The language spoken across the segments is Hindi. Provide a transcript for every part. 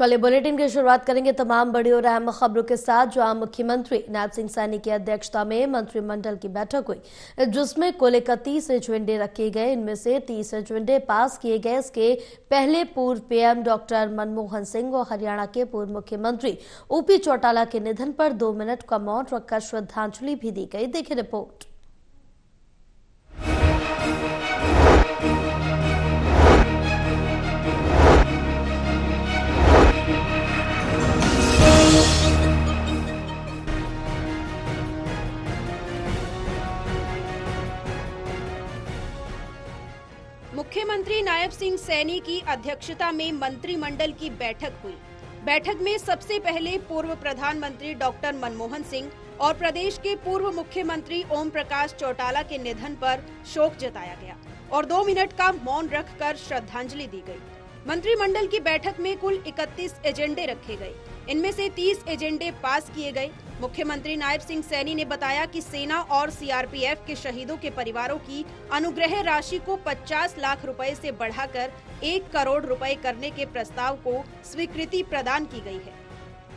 चलिए बुलेटिन की शुरुआत करेंगे तमाम बड़ी और अहम खबरों के साथ। जहां मुख्यमंत्री नायब सिंह सैनी की अध्यक्षता में मंत्रिमंडल की बैठक हुई, जिसमें कुल 31 एजेंडे रखे गए। इनमें से 30 एजेंडे पास किए गए। इसके पहले पूर्व पीएम डॉक्टर मनमोहन सिंह और हरियाणा के पूर्व मुख्यमंत्री ओपी चौटाला के निधन पर 2 मिनट का मौन रखकर श्रद्धांजलि भी दी गई। देखिए रिपोर्ट। मुख्यमंत्री नायब सिंह सैनी की अध्यक्षता में मंत्रिमंडल की बैठक हुई। बैठक में सबसे पहले पूर्व प्रधानमंत्री डॉक्टर मनमोहन सिंह और प्रदेश के पूर्व मुख्यमंत्री ओम प्रकाश चौटाला के निधन पर शोक जताया गया और 2 मिनट का मौन रखकर श्रद्धांजलि दी गई। मंत्रिमंडल की बैठक में कुल 31 एजेंडे रखे गए। इनमें से 30 एजेंडे पास किए गए। मुख्यमंत्री नायब सिंह सैनी ने बताया कि सेना और सीआरपीएफ के शहीदों के परिवारों की अनुग्रह राशि को 50 लाख रुपए से बढ़ाकर 1 करोड़ रुपए करने के प्रस्ताव को स्वीकृति प्रदान की गई है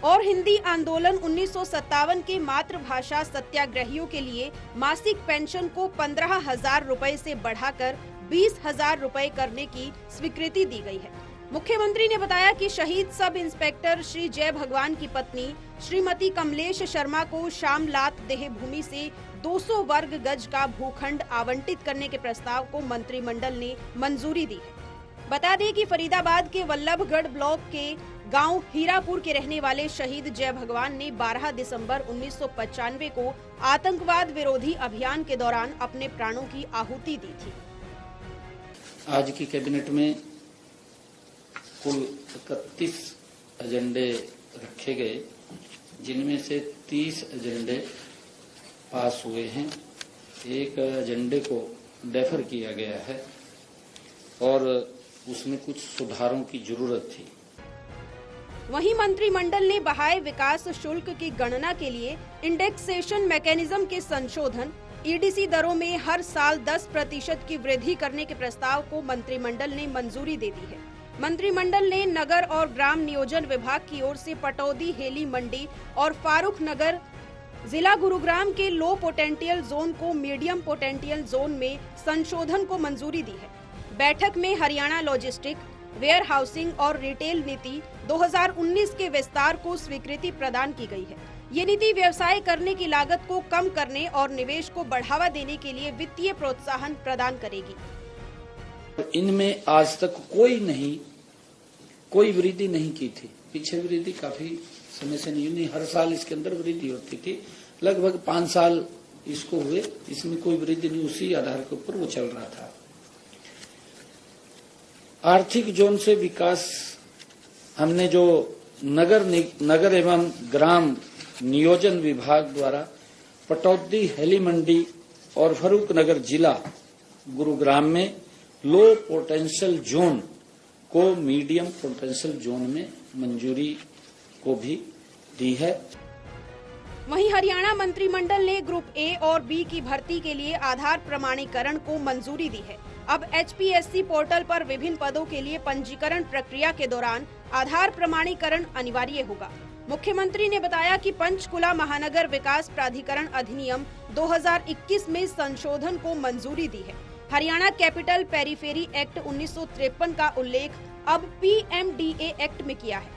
और हिंदी आंदोलन 1957 के मातृभाषा सत्याग्रहियों के लिए मासिक पेंशन को 15,000 रुपए से बढ़ाकर 20,000 रुपए करने की स्वीकृति दी गई है। मुख्यमंत्री ने बताया कि शहीद सब इंस्पेक्टर श्री जय भगवान की पत्नी श्रीमती कमलेश शर्मा को शामलात देह भूमि से 200 वर्ग गज का भूखंड आवंटित करने के प्रस्ताव को मंत्रिमंडल ने मंजूरी दी है। बता दें कि फरीदाबाद के वल्लभगढ़ ब्लॉक के गांव हीरापुर के रहने वाले शहीद जय भगवान ने 12 दिसंबर 1995 को आतंकवाद विरोधी अभियान के दौरान अपने प्राणों की आहुति दी थी। आज की कैबिनेट में कुल 31 एजेंडे रखे गए, जिनमें से 30 एजेंडे पास हुए हैं। एक एजेंडे को डेफर किया गया है और उसमें कुछ सुधारों की जरूरत थी। वहीं मंत्रिमंडल ने बहाए विकास शुल्क की गणना के लिए इंडेक्सेशन मैकेनिज्म के संशोधन, ईडीसी दरों में हर साल 10% की वृद्धि करने के प्रस्ताव को मंत्रिमंडल ने मंजूरी दे दी है। मंत्रिमंडल ने नगर और ग्राम नियोजन विभाग की ओर से पटौदी, हेली मंडी और फारूक नगर जिला गुरुग्राम के लो पोटेंशियल जोन को मीडियम पोटेंशियल जोन में संशोधन को मंजूरी दी है। बैठक में हरियाणा लॉजिस्टिक, वेयर हाउसिंग और रिटेल नीति 2019 के विस्तार को स्वीकृति प्रदान की गई है। ये नीति व्यवसाय करने की लागत को कम करने और निवेश को बढ़ावा देने के लिए वित्तीय प्रोत्साहन प्रदान करेगी। इनमें आज तक कोई वृद्धि नहीं की थी। पीछे वृद्धि काफी समय से नहीं, हर साल इसके अंदर वृद्धि होती थी। लगभग 5 साल इसको हुए, इसमें कोई वृद्धि नहीं, उसी आधार के ऊपर वो चल रहा था। आर्थिक जोन से विकास हमने जो नगर एवं ग्राम नियोजन विभाग द्वारा पटौदी, हेली मंडी और फरूक नगर जिला गुरुग्राम में लो पोटेंशियल जोन को मीडियम पोटेंशियल जोन में मंजूरी को भी दी है। वहीं हरियाणा मंत्रिमंडल ने ग्रुप ए और बी की भर्ती के लिए आधार प्रमाणीकरण को मंजूरी दी है। अब एचपीएससी पोर्टल पर विभिन्न पदों के लिए पंजीकरण प्रक्रिया के दौरान आधार प्रमाणीकरण अनिवार्य होगा। मुख्यमंत्री ने बताया कि पंचकुला महानगर विकास प्राधिकरण अधिनियम 2021 में संशोधन को मंजूरी दी है। हरियाणा कैपिटल पेरीफेरी एक्ट 1953 का उल्लेख अब पीएमडीए एक्ट में किया है।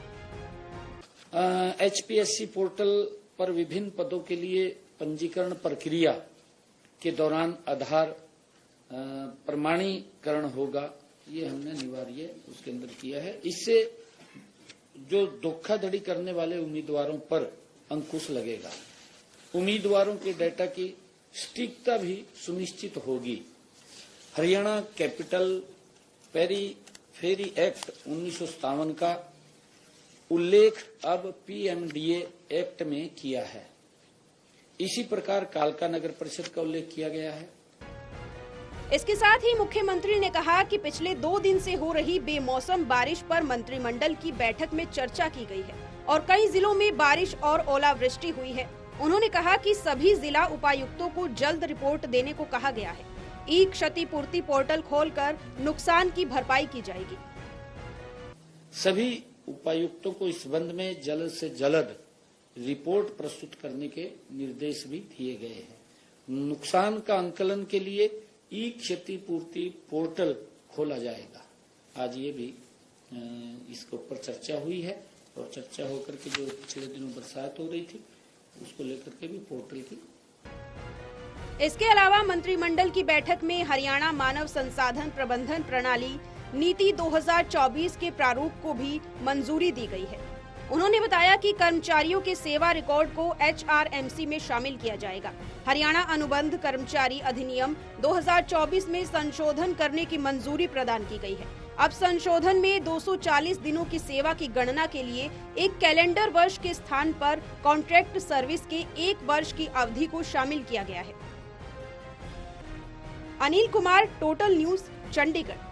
एचपीएससी पोर्टल पर विभिन्न पदों के लिए पंजीकरण प्रक्रिया के दौरान आधार प्रमाणीकरण होगा, ये हमने अनिवार्य उसके अंदर किया है। इससे जो धोखाधड़ी करने वाले उम्मीदवारों पर अंकुश लगेगा। उम्मीदवारों के डेटा की सटीकता भी सुनिश्चित होगी। हरियाणा कैपिटल पेरीफेरी एक्ट 1957 का उल्लेख अब पीएमडीए एक्ट में किया है। इसी प्रकार कालका नगर परिषद का उल्लेख किया गया है। इसके साथ ही मुख्यमंत्री ने कहा कि पिछले 2 दिन से हो रही बेमौसम बारिश पर मंत्रिमंडल की बैठक में चर्चा की गई है और कई जिलों में बारिश और ओलावृष्टि हुई है। उन्होंने कहा कि सभी जिला उपायुक्तों को जल्द रिपोर्ट देने को कहा गया है। ई क्षतिपूर्ति पोर्टल खोलकर नुकसान की भरपाई की जाएगी। सभी उपायुक्तों को इस संबंध में जल्द से जल्द रिपोर्ट प्रस्तुत करने के निर्देश भी दिए गए हैं। नुकसान का आंकलन के लिए ई क्षतिपूर्ति पोर्टल खोला जाएगा। आज ये भी इसके ऊपर चर्चा हुई है और चर्चा होकर के जो पिछले दिनों बरसात हो रही थी उसको लेकर के भी पोर्टल की। इसके अलावा मंत्रिमंडल की बैठक में हरियाणा मानव संसाधन प्रबंधन प्रणाली नीति 2024 के प्रारूप को भी मंजूरी दी गई है। उन्होंने बताया कि कर्मचारियों के सेवा रिकॉर्ड को HRMC में शामिल किया जाएगा। हरियाणा अनुबंध कर्मचारी अधिनियम 2024 में संशोधन करने की मंजूरी प्रदान की गई है। अब संशोधन में 240 दिनों की सेवा की गणना के लिए एक कैलेंडर वर्ष के स्थान पर कॉन्ट्रैक्ट सर्विस के 1 वर्ष की अवधि को शामिल किया गया है। Anil Kumar, total news, Chandigarh.